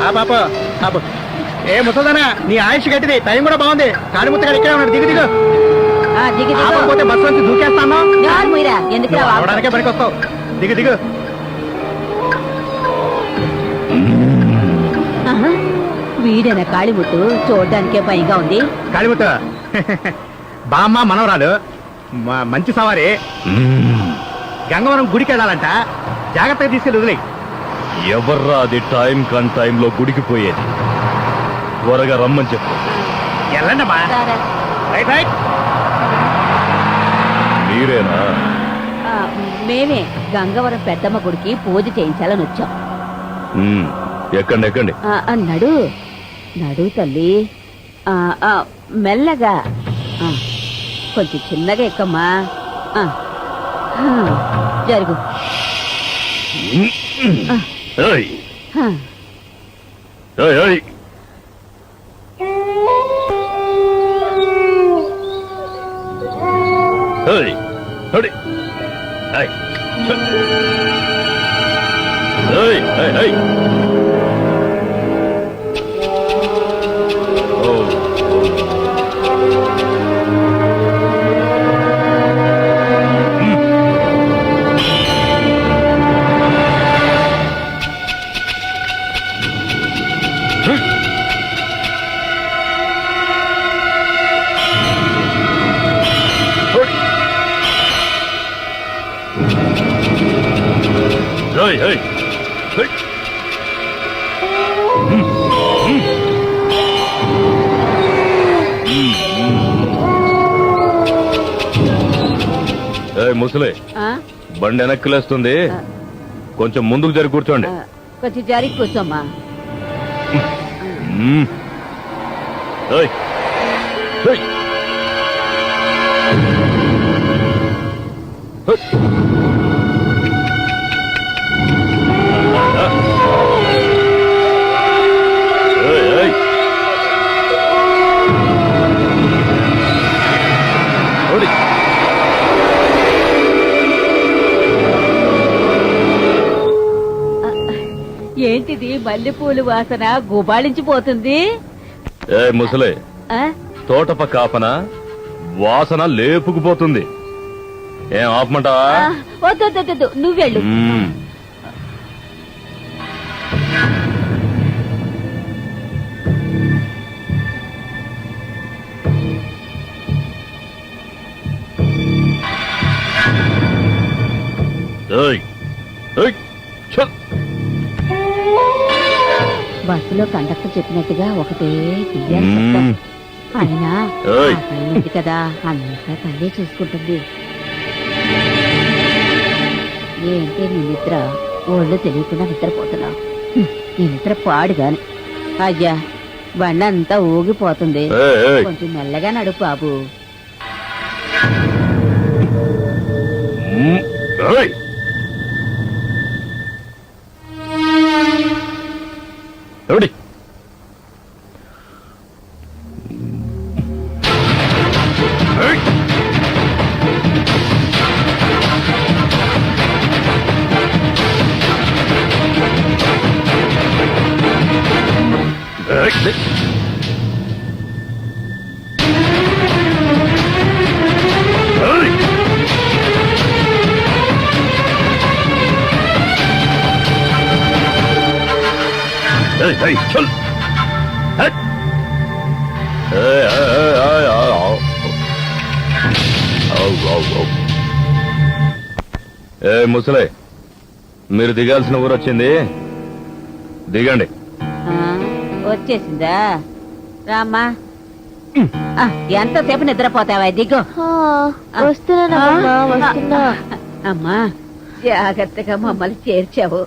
పాప పాప ఏ ముసల్దానా నీ ఆయుష్ గట్టిది టైం కూడా బాగుంది కాళీముత్త గారు ఇక్కడే ఉన్నాడు దిగు దిగు ఆపకపోతే బస్సు నుంచి దూకేస్తాను ఎందుకు రావడానికే పనికి వస్తావు దిగు దిగు వీడేనా కాళీముత్తు చూడడానికే భయంగా ఉంది కాళీముత్త బామ్మ మనవరాలు మంచి సవారి గంగవరం గుడికి వెళ్ళాలంట జాగ్రత్తగా తీసుకెళ్ళి వదిలే ఎవర్రా అది టైం కన్ టైంలో గుడికి పోయేది త్వరగా రమ్మని చెప్పు వెళ్ళండమ్మా రైట్ రైట్ మీరేనా మేమే గంగవరం పెద్దమ్మ గుడికి పూజ చేయించాలని వచ్చాం ఎక్కండి ఎక్కండి నడు నడు తల్లి మెల్లగా కొంచెం చిన్నగా ఎక్కమ్మా జరుగు ఏయ్ ఏయ్ ఏయ్ ఏయ్ హడి ఏయ్ ఏయ్ ఏయ్ ఏయ్ Hey, hey, hey. ముసలి బండి వెనక్కిలేస్తుంది కొంచెం ముందుకు జరిగి కూర్చోండి కొంచెం జరిగి కూర్చోమ్మా ఏంటిది మల్లెపూలు వాసన గుబాళించిపోతుంది ముసలే తోటప కాపన వాసన లేపుకుపోతుంది ఏం ఆపమంటావా వద్దు నువ్వెళ్ళు బస్సులో కండక్టర్ చెప్పినట్టుగా ఒకటే అయినా తల్లి కదా అంతా తల్లి చూసుకుంటుంది ఏంటి నీ నిద్ర ఒళ్ళు తెలియకుండా నిద్రపోతున్నావు నీ నిద్ర పాడుగాని అయ్యా బండి అంతా ఊగిపోతుంది కొంచెం మెల్లగా నడుపు బాబు ఎవడి Hey, chal. Hey. ముసలే మీరు దిగాల్సిన ఊరు వచ్చింది దిగండి వచ్చేసిందా రామ్మా ఎంతసేపు నిద్రపోతావా దిగు వస్తున్నా అమ్మా జాగ్రత్తగా మమ్మల్ని చేర్చావు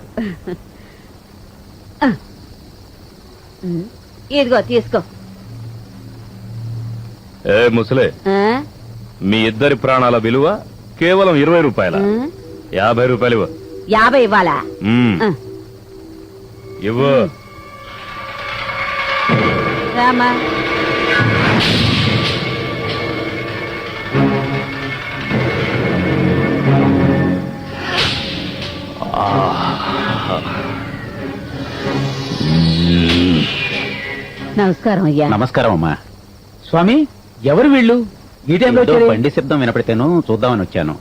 ఇదిగో తీసుకో ముసలే మీ ఇద్దరి ప్రాణాల విలువ కేవలం 20 రూపాయల 50 రూపాయలు 50 ఇవ్వాలా ఇవ్వు రామా నమస్కారం అయ్యా. నమస్కారం అమ్మా. స్వామి ఎవరు వీళ్ళు ఈ టైంలో ఏదో వచ్చారు? బండి శబ్దం వినపడితేను చూద్దామని వచ్చాను.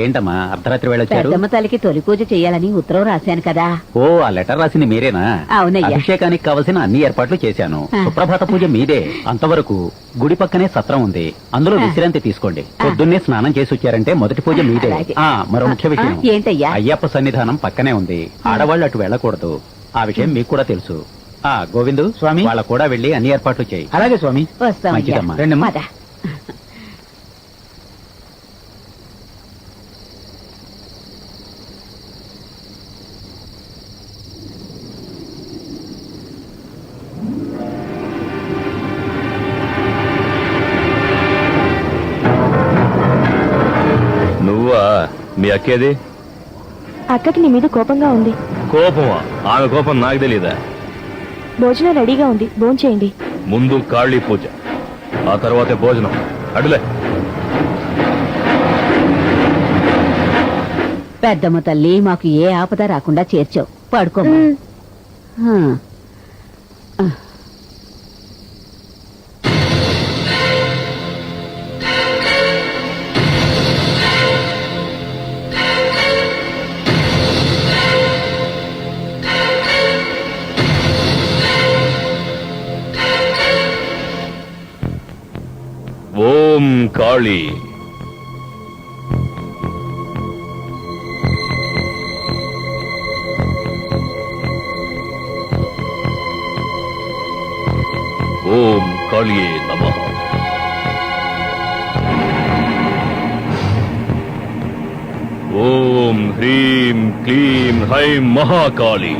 ఏంటమ్మా అర్ధరాత్రి వెళ్ళొచ్చారు? పెద్దమ్మ తల్లికి తొలి పూజ చెయ్యాలని ఉత్తరం రాశాను కదా. ఓ, ఆ లెటర్ రాసింది మీరేనా? అవునయ్యా. అభిషేకానికి కావలసిన అన్ని ఏర్పాట్లు చేశాను. సుప్రభాత పూజ మీదే. అంతవరకు గుడి పక్కనే సత్రం ఉంది, అందులో విశ్రాంతి తీసుకోండి. పొద్దున్నే స్నానం చేసి వచ్చారంటే మొదటి పూజ మీదే. అలాగే. మరో ముఖ్య విషయం, ఏంటయ్యా? అయ్యప్ప సన్నిధానం పక్కనే ఉంది. ఆడవాళ్ళు అటు వెళ్ళకూడదు. ఆ విషయం మీకు కూడా తెలుసు. గోవిందు స్వామి. వాళ్ళ కూడా వెళ్ళి అన్ని ఏర్పాట్లు చేయి. అలాగే స్వామి. వస్తాం అయ్యా. మంచిదమ్మా. రండమ్మా. పద. నువ్వా? మీ అక్కేది? అక్కకి నీ మీద కోపంగా ఉంది. కోపమా? ఆమె కోపం నాకు తెలీదా? భోజనం రెడీగా ఉంది, భోంచేయండి. ముందు కాళీ పూజ, ఆ తర్వాతే భోజనం. అడులే. పెద్దమ్మ తల్లి మాకు ఏ ఆపద రాకుండా చేర్చావు. పడుకోమ్మా. ఓం కాళీ. ఓం కాళీయే నమః. ఓం హ్రీం క్లీం హ్రైం మహాకాళీ.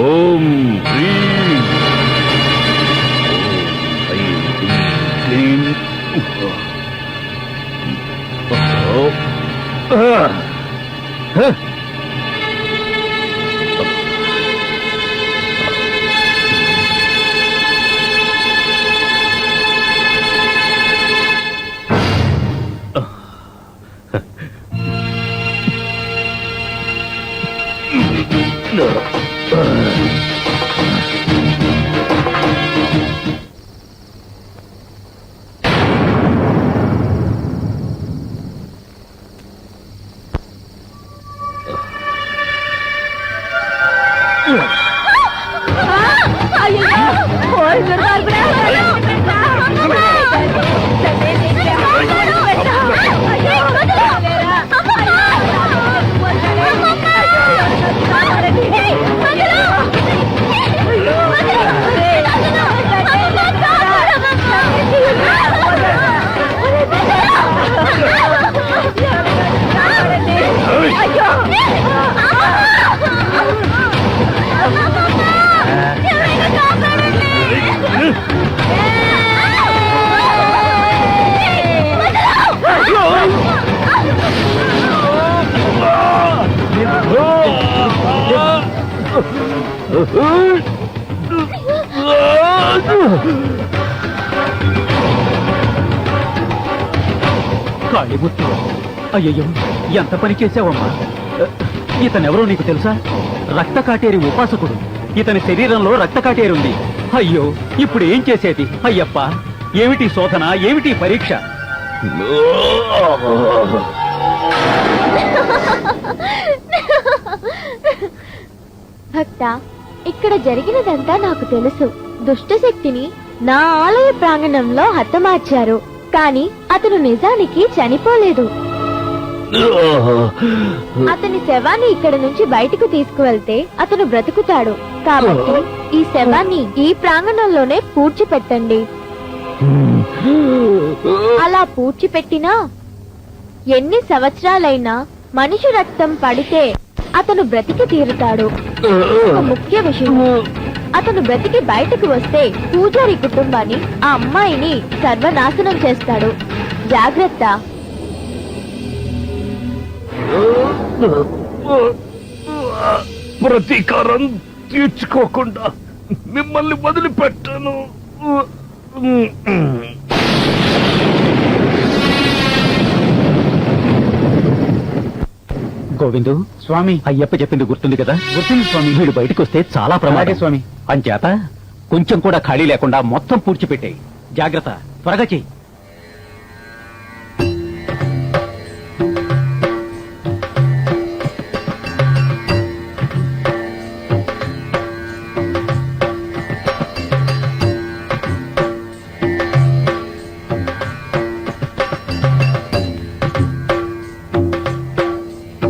ఓం హ్రీం క్లీం. కాళీముత్తు, అయ్యయ్యో ఎంత పని చేసావమ్మా. ఇతనెవరో నీకు తెలుసా? రక్త కాటేరి ఉపాసకుడు. ఇతని శరీరంలో రక్త కాటేరుంది. అయ్యో, ఇప్పుడు ఏం చేసేది? అయ్యప్ప, ఏమిటి శోధన, ఏమిటి పరీక్ష? భక్త, ఇక్కడ జరిగినదంతా నాకు తెలుసు. దుష్టశక్తిని నా ఆలయ ప్రాంగణంలో హతమార్చారు, కానీ అతను నిజానికి చనిపోలేదు. అతని శవాన్ని ఇక్కడ నుంచి బయటకు తీసుకువెళ్తే అతను బ్రతుకుతాడు. కాబట్టి ఈ శవాన్ని ఈ ప్రాంగణంలోనే పూడ్చిపెట్టండి. అలా పూడ్చిపెట్టినా ఎన్ని సంవత్సరాలైనా మనిషి రక్తం పడితే అతను బ్రతికి తీరుతాడు. ఒక ముఖ్య విషయం, అతను బ్రతికి బయటకు వస్తే పూజారి కుటుంబాన్ని, ఆ అమ్మాయిని సర్వనాశనం చేస్తాడు. జాగ్రత్త. ప్రతీకారం తీర్చుకోకుండా మిమ్మల్ని వదిలిపెట్టను. గోవిందు స్వామి అయ్యప్ప చెప్పింది గుర్తుంది కదా గుర్తుంది స్వామి. వీడు బయటకు వస్తే చాలా అలాగే ప్రమాదం స్వామి. అంచేత కొంచెం కూడా ఖాళీ లేకుండా మొత్తం పూడ్చిపెట్టాయి. జాగ్రత్త, త్వరగా చెయ్యి.